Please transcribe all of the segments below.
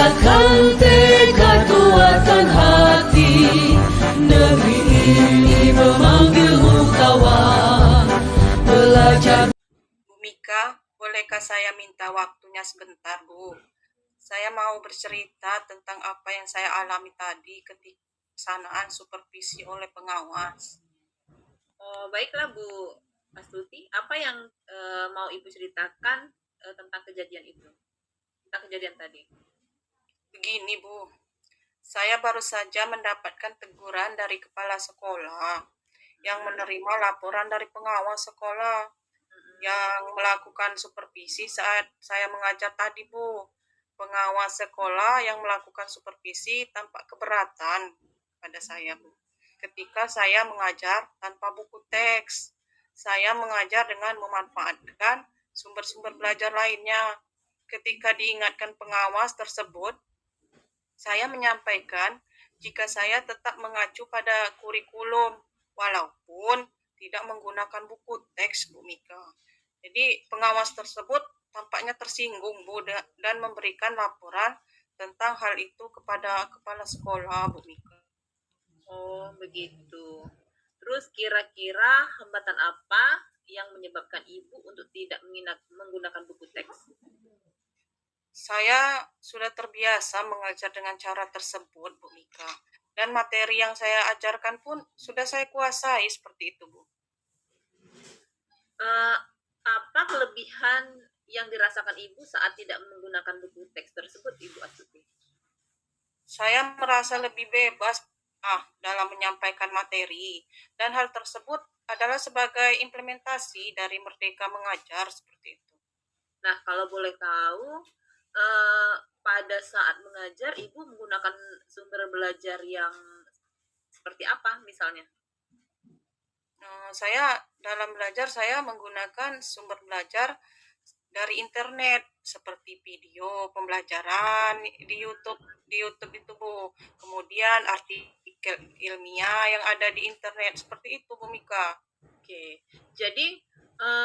kuatkan tekad, kuatkan hati. Negeri ini memanggilmu kawan. Belajar. Bu Mika, bolehkah saya minta waktunya sebentar, Bu? Saya mau bercerita tentang apa yang saya alami tadi ketika pelaksanaan supervisi oleh pengawas. Oh, baiklah Bu Astuti, apa yang mau Ibu ceritakan tentang kejadian itu? Tentang kejadian tadi. Begini, Bu. Saya baru saja mendapatkan teguran dari kepala sekolah yang menerima laporan dari pengawas sekolah yang melakukan supervisi saat saya mengajar tadi, Bu. Pengawas sekolah yang melakukan supervisi tampak keberatan pada saya, Bu. Ketika saya mengajar tanpa buku teks, saya mengajar dengan memanfaatkan sumber-sumber belajar lainnya. Ketika diingatkan pengawas tersebut, saya menyampaikan jika saya tetap mengacu pada kurikulum, walaupun tidak menggunakan buku teks, Bu Mika. Jadi pengawas tersebut tampaknya tersinggung, Bu, dan memberikan laporan tentang hal itu kepada kepala sekolah, Bu Mika. Oh, begitu. Terus kira-kira hambatan apa yang menyebabkan Ibu untuk tidak menggunakan buku teks? Saya sudah terbiasa mengajar dengan cara tersebut, Bu Mika. Dan materi yang saya ajarkan pun sudah saya kuasai seperti itu, Bu. Apa kelebihan yang dirasakan Ibu saat tidak menggunakan buku teks tersebut, Ibu Astuti? Saya merasa lebih bebas dalam menyampaikan materi, dan hal tersebut adalah sebagai implementasi dari Merdeka Mengajar seperti itu. Nah, kalau boleh tahu, pada saat mengajar Ibu menggunakan sumber belajar yang seperti apa misalnya? Saya dalam belajar saya menggunakan sumber belajar dari internet seperti video pembelajaran di YouTube itu, Bu. Kemudian artikel ilmiah yang ada di internet seperti itu, Bu Mika. Oke. Jadi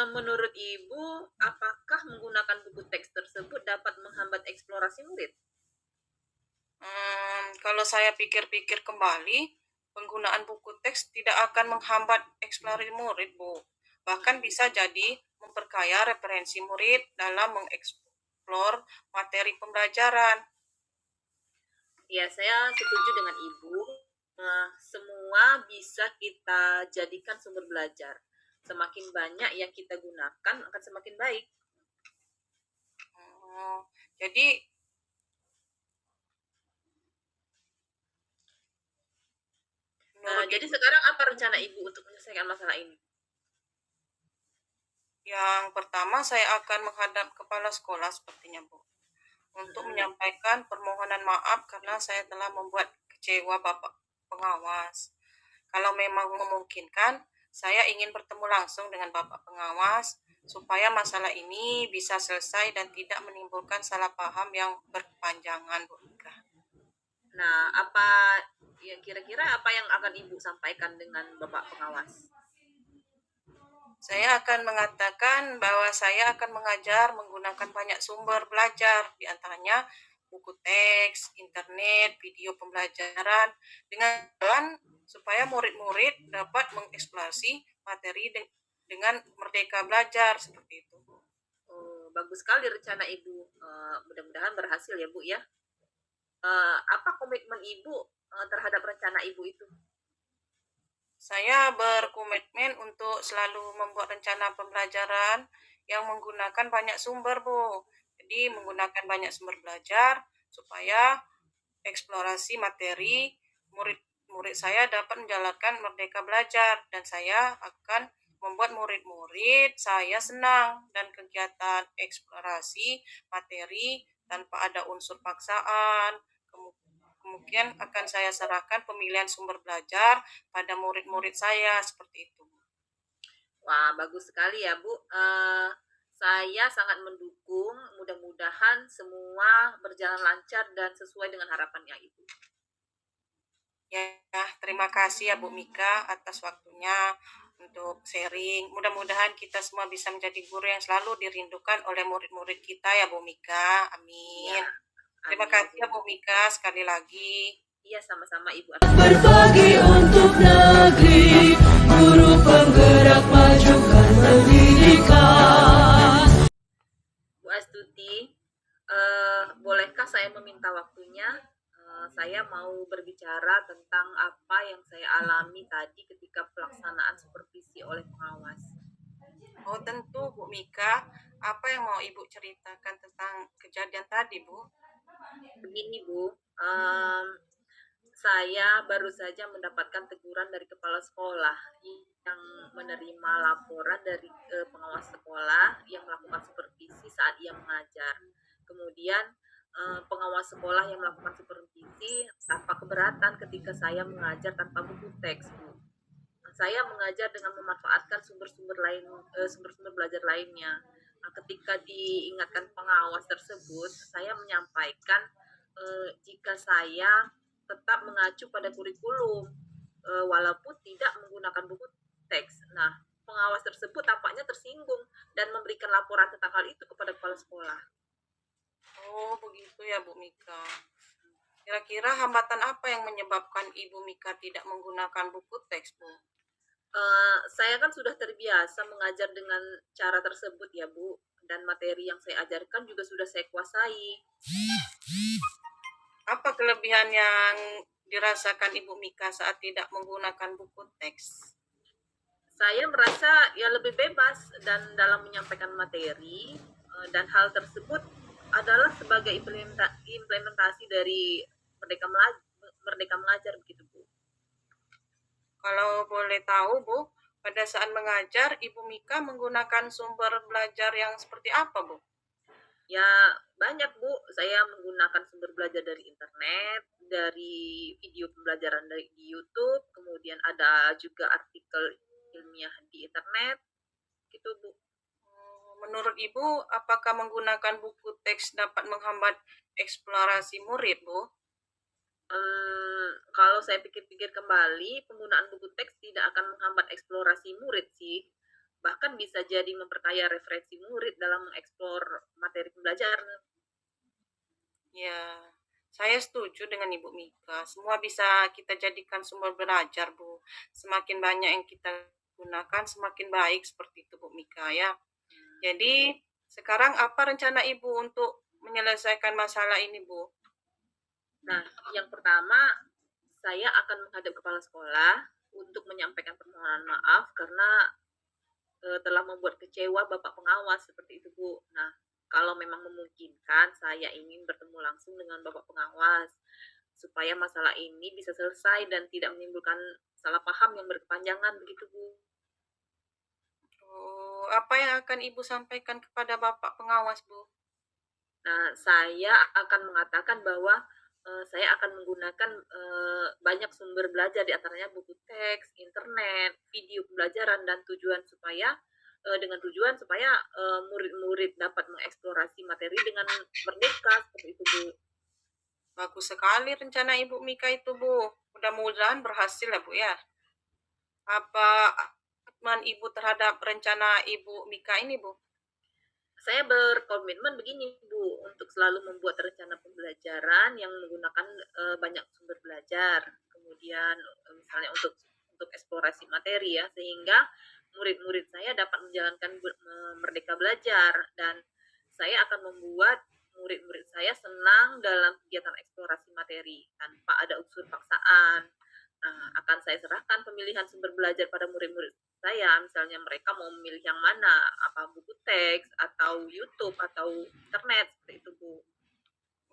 menurut Ibu, apakah menggunakan buku teks tersebut dapat menghambat eksplorasi murid? Kalau saya pikir-pikir kembali, penggunaan buku teks tidak akan menghambat eksplorasi murid, Bu. Bahkan bisa jadi memperkaya referensi murid dalam mengeksplor materi pembelajaran. Ya, saya setuju dengan Ibu. Semua bisa kita jadikan sumber belajar. Semakin banyak yang kita gunakan, akan semakin baik. Jadi jadi sekarang apa rencana Ibu untuk menyelesaikan masalah ini? Yang pertama saya akan menghadap kepala sekolah sepertinya, Bu, untuk menyampaikan permohonan maaf karena saya telah membuat kecewa Bapak pengawas. Kalau memang memungkinkan, saya ingin bertemu langsung dengan Bapak pengawas supaya masalah ini bisa selesai dan tidak menimbulkan salah paham yang berkepanjangan, Bu Mika. Nah, kira-kira apa yang akan Ibu sampaikan dengan Bapak pengawas? Saya akan mengatakan bahwa saya akan mengajar menggunakan banyak sumber belajar, diantaranya buku teks, internet, video pembelajaran, dengan supaya murid-murid dapat mengeksplorasi materi dengan merdeka belajar seperti itu. Oh, bagus sekali rencana Ibu. Mudah-mudahan berhasil ya, Bu ya. Apa komitmen Ibu terhadap rencana Ibu itu? Saya berkomitmen untuk selalu membuat rencana pembelajaran yang menggunakan banyak sumber, Bu. Jadi menggunakan banyak sumber belajar supaya eksplorasi materi murid-murid saya dapat menjalankan merdeka belajar, dan saya akan membuat murid-murid saya senang dan kegiatan eksplorasi materi tanpa ada unsur paksaan. Kemudian akan saya serahkan pemilihan sumber belajar pada murid-murid saya seperti itu. Wah, bagus sekali ya, Bu. Saya sangat mendukung. Mudah-mudahan semua berjalan lancar dan sesuai dengan harapannya Ibu. Ya, terima kasih ya Bu Mika atas waktunya untuk sharing. Mudah-mudahan kita semua bisa menjadi guru yang selalu dirindukan oleh murid-murid kita ya Bu Mika. Amin. Ya, Terima Amin. kasih ya Bu Mika sekali lagi. Iya, sama-sama Ibu Astuti. Berbagi untuk negeri, guru penggerak majukan pendidikan. Bu Astuti, bolehkah saya meminta waktunya? Saya mau berbicara tentang apa yang saya alami tadi ketika pelaksanaan supervisi oleh pengawas. Oh tentu Bu Mika, apa yang mau Ibu ceritakan tentang kejadian tadi Bu? Begini Bu, saya baru saja mendapatkan teguran dari kepala sekolah yang menerima laporan dari pengawas sekolah yang melakukan supervisi saat ia mengajar. Kemudian pengawas sekolah yang melakukan supervisi tanpa keberatan ketika saya mengajar tanpa buku teks, Bu. Saya mengajar dengan memanfaatkan sumber-sumber belajar lainnya. Nah, ketika diingatkan pengawas tersebut, saya menyampaikan jika saya tetap mengacu pada kurikulum walaupun tidak menggunakan buku teks. Nah, pengawas tersebut tampaknya tersinggung dan memberikan laporan tentang hal itu kepada kepala sekolah. Oh begitu ya Bu Mika. Kira-kira hambatan apa yang menyebabkan Ibu Mika tidak menggunakan buku teks Bu? Saya kan sudah terbiasa mengajar dengan cara tersebut ya Bu, dan materi yang saya ajarkan juga sudah saya kuasai. Apa kelebihan yang dirasakan Ibu Mika saat tidak menggunakan buku teks? Saya merasa ya lebih bebas dan dalam menyampaikan materi, dan hal tersebut adalah sebagai implementasi dari Merdeka Mengajar begitu Bu. Kalau boleh tahu Bu, pada saat mengajar Ibu Mika menggunakan sumber belajar yang seperti apa Bu? Ya banyak Bu, saya menggunakan sumber belajar dari internet, dari video pembelajaran dari di YouTube, kemudian ada juga artikel ilmiah di internet, gitu Bu. Menurut Ibu, apakah menggunakan buku teks dapat menghambat eksplorasi murid Bu? Kalau saya pikir-pikir kembali, penggunaan buku teks tidak akan menghambat eksplorasi murid sih. Bahkan bisa jadi memperkaya referensi murid dalam mengeksplor materi pembelajaran. Ya, saya setuju dengan Ibu Mika. Semua bisa kita jadikan sumber belajar Bu. Semakin banyak yang kita gunakan, semakin baik seperti itu Bu Mika ya. Jadi, sekarang apa rencana Ibu untuk menyelesaikan masalah ini Bu? Nah, yang pertama, saya akan menghadap kepala sekolah untuk menyampaikan permohonan maaf karena telah membuat kecewa Bapak pengawas seperti itu Bu. Nah, kalau memang memungkinkan, saya ingin bertemu langsung dengan Bapak pengawas supaya masalah ini bisa selesai dan tidak menimbulkan salah paham yang berkepanjangan begitu Bu. Oh, apa yang akan Ibu sampaikan kepada Bapak pengawas Bu? Nah, saya akan mengatakan bahwa saya akan menggunakan banyak sumber belajar, di antaranya buku teks, internet, video pembelajaran, dan dengan tujuan supaya murid-murid dapat mengeksplorasi materi dengan merdeka seperti itu Bu. Bagus sekali rencana Ibu Mika itu Bu. Mudah-mudahan berhasil ya Bu ya. Apa komitmen Ibu terhadap rencana Ibu Mika ini Bu? Saya berkomitmen begini Bu, untuk selalu membuat rencana pembelajaran yang menggunakan banyak sumber belajar, kemudian misalnya untuk eksplorasi materi ya, sehingga murid-murid saya dapat menjalankan merdeka belajar, dan saya akan membuat murid-murid saya senang dalam kegiatan eksplorasi materi tanpa ada unsur paksaan. Nah, akan saya serahkan pemilihan sumber belajar pada murid-murid saya, misalnya mereka mau memilih yang mana, apa buku teks, atau YouTube, atau internet, seperti itu Bu.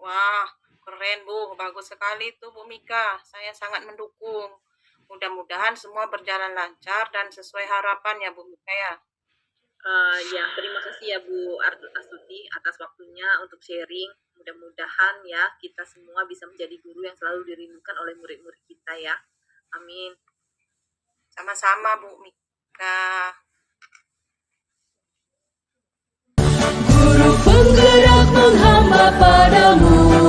Wah, keren Bu. Bagus sekali itu Bu Mika. Saya sangat mendukung. Mudah-mudahan semua berjalan lancar dan sesuai harapan ya Bu Mika ya. Ya, terima kasih ya Bu Astuti atas waktunya untuk sharing. Mudah-mudahan ya kita semua bisa menjadi guru yang selalu dirindukan oleh murid-murid kita ya. Amin. Sama-sama Bu Mika. Guru penggerak menghamba padamu.